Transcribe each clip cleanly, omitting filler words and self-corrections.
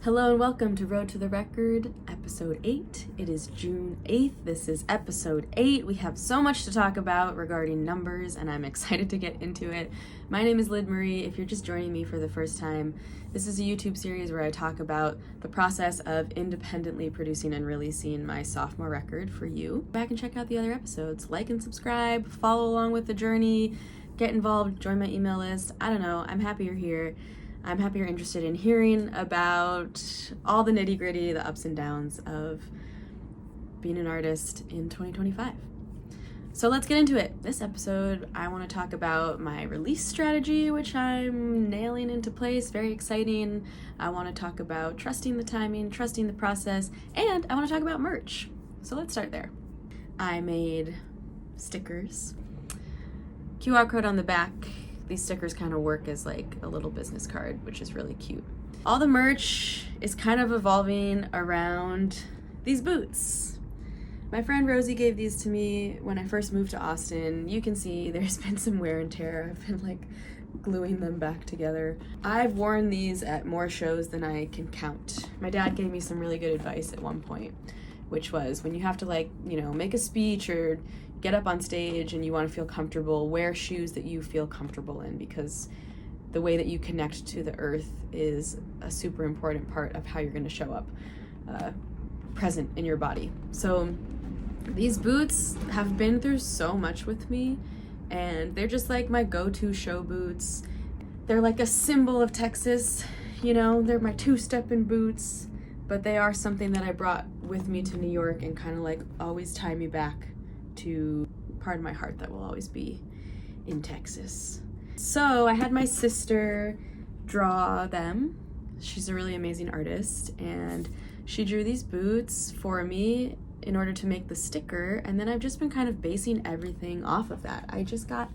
Hello and welcome to Road to the Record, episode 8. It is June 8th. This is episode 8. We have so much to talk about regarding numbers, and I'm excited to get into it. My name is Lyd Marie. If you're just joining me for the first time, this is a YouTube series where I talk about the process of independently producing and releasing my sophomore record for you. Go back and check out the other episodes. Like and subscribe, follow along with the journey, get involved, join my email list. I don't know, I'm happy you're here. I'm happy you're interested in hearing about all the nitty-gritty, the ups and downs of being an artist in 2025. So let's get into it. This episode, I want to talk about my release strategy, which I'm nailing into place, very exciting. I want to talk about trusting the timing, trusting the process, and I want to talk about merch. So let's start there. I made stickers, QR code on the back. These stickers kind of work as like a little business card, which is really cute. All the merch is kind of evolving around these boots. My friend Rosie gave these to me when I first moved to Austin. You can see there's been some wear and tear. I've been like gluing them back together. I've worn these at more shows than I can count. My dad gave me some really good advice at one point, which was when you have to make a speech or get up on stage and you want to feel comfortable, wear shoes that you feel comfortable in, because the way that you connect to the earth is a super important part of how you're going to show up present in your body. So these boots have been through so much with me, and they're just like my go-to show boots. They're like a symbol of Texas, they're my two-stepping boots, but they are something that I brought with me to New York and kind of like always tie me back to part of my heart that will always be in Texas. So I had my sister draw them. She's a really amazing artist, and she drew these boots for me in order to make the sticker, and then I've just been kind of basing everything off of that. I just got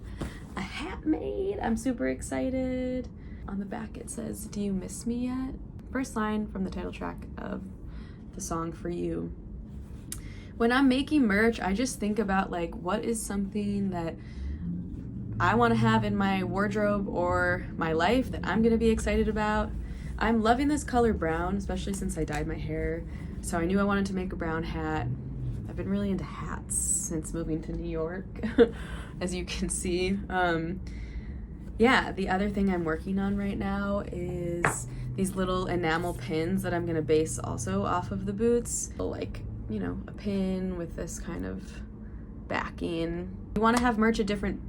a hat made. I'm super excited. On the back it says, "Do you miss me yet?" First line from the title track of the song For You. When I'm making merch, I just think about like, what is something that I want to have in my wardrobe or my life that I'm going to be excited about. I'm loving this color brown, especially since I dyed my hair. So I knew I wanted to make a brown hat. I've been really into hats since moving to New York, as you can see. The other thing I'm working on right now is these little enamel pins that I'm going to base also off of the boots. Like, a pin with this kind of backing. You want to have merch at different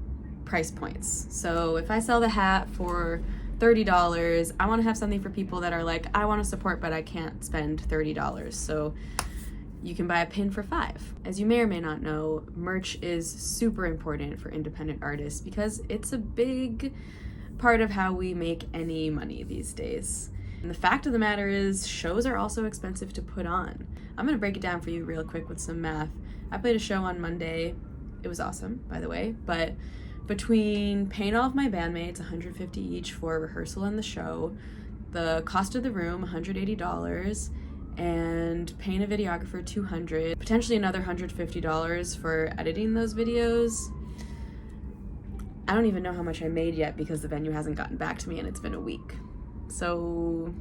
price points. So if I sell the hat for $30, I want to have something for people that are like, I want to support, but I can't spend $30. So you can buy a pin for $5. As you may or may not know, merch is super important for independent artists because it's a big part of how we make any money these days. And the fact of the matter is, shows are also expensive to put on. I'm going to break it down for you real quick with some math. I played a show on Monday. It was awesome, by the way, but between paying all of my bandmates, $150 each for rehearsal and the show, the cost of the room, $180, and paying a videographer, $200, potentially another $150 for editing those videos. I don't even know how much I made yet because the venue hasn't gotten back to me and it's been a week. So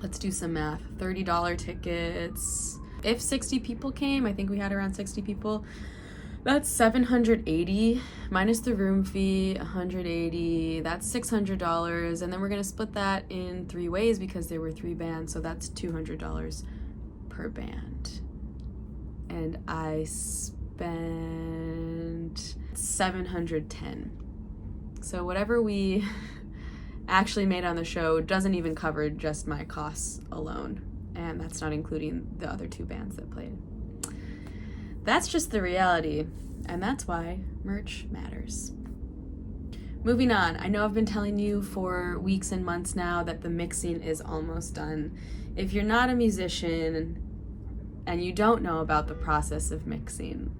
let's do some math. $30 tickets. If 60 people came, I think we had around 60 people, that's $780 minus the room fee, $180, that's $600. And then we're gonna split that in 3 ways because there were 3 bands, so that's $200 per band. And I spent $710. So whatever we actually made on the show doesn't even cover just my costs alone, and that's not including the other 2 bands that played. That's just the reality, and that's why merch matters. Moving on, I know I've been telling you for weeks and months now that the mixing is almost done. If you're not a musician and you don't know about the process of mixing,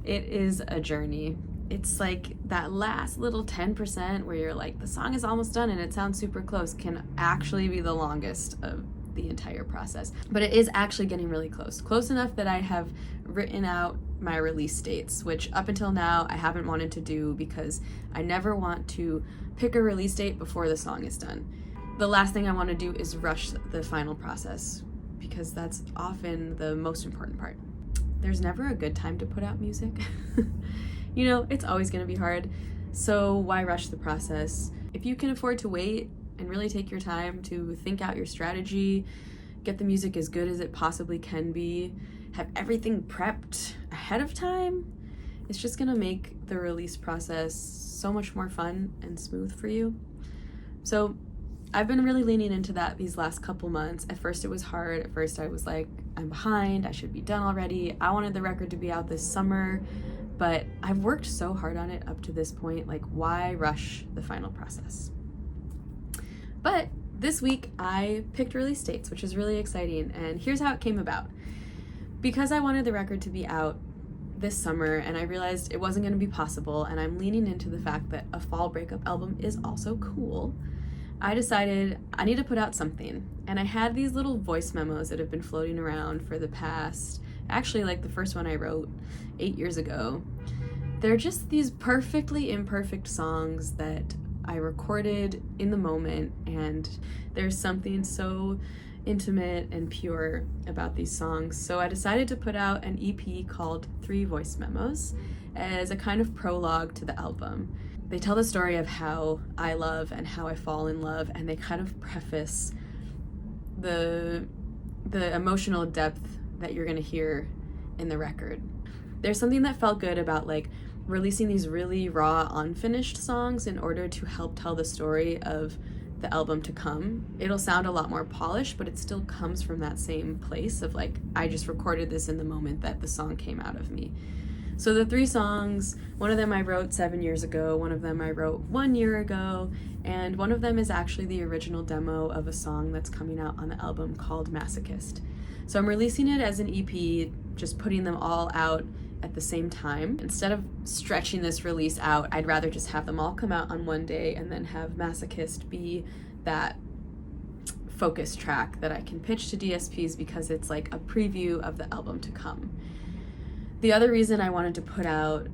it is a journey. It's like that last little 10% where you're like, the song is almost done and it sounds super close, can actually be the longest of the entire process. But it is actually getting really close enough that I have written out my release dates, which up until now I haven't wanted to do because I never want to pick a release date before the song is done. the last thing I want to do is rush the final process, because that's often the most important part. There's never a good time to put out music. You know, it's always going to be hard. So why rush the process? If you can afford to wait and really take your time to think out your strategy, get the music as good as it possibly can be, have everything prepped ahead of time, it's just going to make the release process so much more fun and smooth for you. So I've been really leaning into that these last couple months. At first it was hard. At first I was like, I'm behind, I should be done already. I wanted the record to be out this summer, but I've worked so hard on it up to this point. Like, why rush the final process? But this week I picked release dates, which is really exciting, and here's how it came about. Because I wanted the record to be out this summer and I realized it wasn't going to be possible, and I'm leaning into the fact that a fall breakup album is also cool, I decided I need to put out something. And I had these little voice memos that have been floating around for the past, actually like the first one I wrote 8 years ago. They're just these perfectly imperfect songs that I recorded in the moment, and there's something so intimate and pure about these songs. So I decided to put out an EP called 3 Voice Memos as a kind of prologue to the album. They tell the story of how I love and how I fall in love, and they kind of preface the emotional depth that you're gonna hear in the record. There's something that felt good about like releasing these really raw, unfinished songs in order to help tell the story of the album to come. It'll sound a lot more polished, but it still comes from that same place of like, I just recorded this in the moment that the song came out of me. So the 3 songs, one of them I wrote 7 years ago, one of them I wrote 1 year ago, and one of them is actually the original demo of a song that's coming out on the album called Masochist. So I'm releasing it as an EP, just putting them all out at the same time. Instead of stretching this release out, I'd rather just have them all come out on one day and then have Masochist be that focus track that I can pitch to DSPs, because it's like a preview of the album to come. The other reason I wanted to put out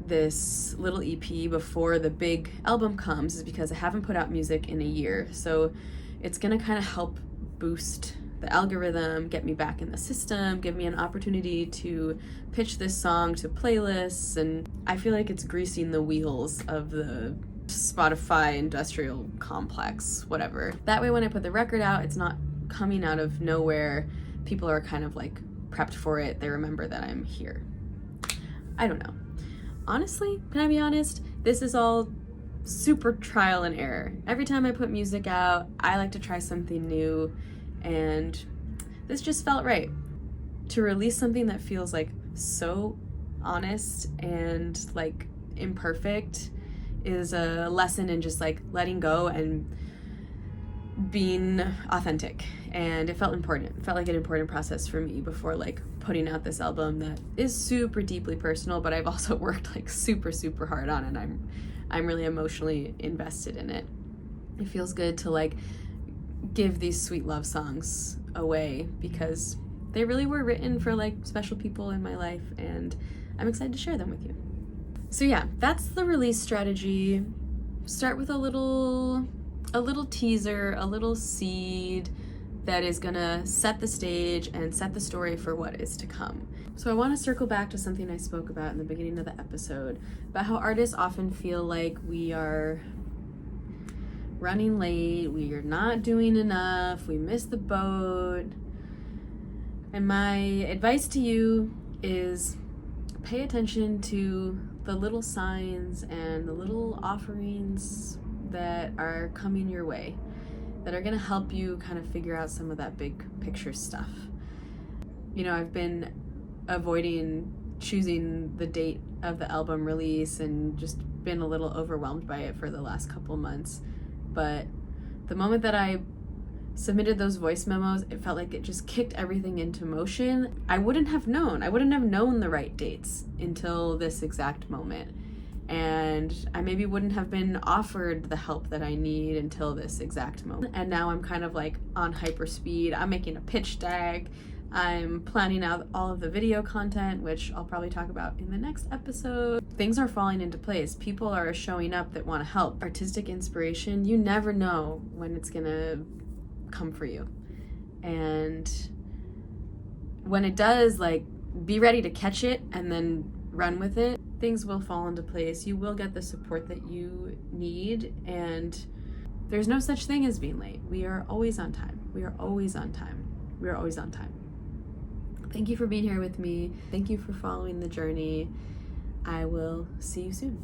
this little EP before the big album comes is because I haven't put out music in a year. So it's gonna kind of help boost the algorithm, get me back in the system, give me an opportunity to pitch this song to playlists, and I feel like it's greasing the wheels of the Spotify industrial complex, whatever. That way when I put the record out, it's not coming out of nowhere. People are kind of like prepped for it. They remember that I'm here. I don't know. Honestly, can I be honest? This is all super trial and error. Every time I put music out, I like to try something new, and this just felt right. To release something that feels like so honest and like imperfect is a lesson in just like letting go and being authentic, and it felt important. It felt like an important process for me before like putting out this album that is super deeply personal, but I've also worked like super hard on, and I'm really emotionally invested in it. It feels good to like give these sweet love songs away, because they really were written for like special people in my life, and I'm excited to share them with you. So yeah, that's the release strategy. Start with a little teaser, a little seed that is gonna set the stage and set the story for what is to come. So I want to circle back to something I spoke about in the beginning of the episode, about how artists often feel like we are running late, we are not doing enough, we missed the boat. And my advice to you is pay attention to the little signs and the little offerings that are coming your way, that are going to help you kind of figure out some of that big picture stuff. You know, I've been avoiding choosing the date of the album release and just been a little overwhelmed by it for the last couple months. But the moment that I submitted those voice memos, it felt like it just kicked everything into motion. I wouldn't have known the right dates until this exact moment. And I maybe wouldn't have been offered the help that I need until this exact moment. And now I'm kind of like on hyper speed. I'm making a pitch deck. I'm planning out all of the video content, which I'll probably talk about in the next episode. Things are falling into place. People are showing up that want to help. Artistic inspiration, you never know when it's gonna come for you. And when it does, like, be ready to catch it and then run with it. Things will fall into place. You will get the support that you need, and there's no such thing as being late. We are always on time. We are always on time. We are always on time. Thank you for being here with me. Thank you for following the journey. I will see you soon.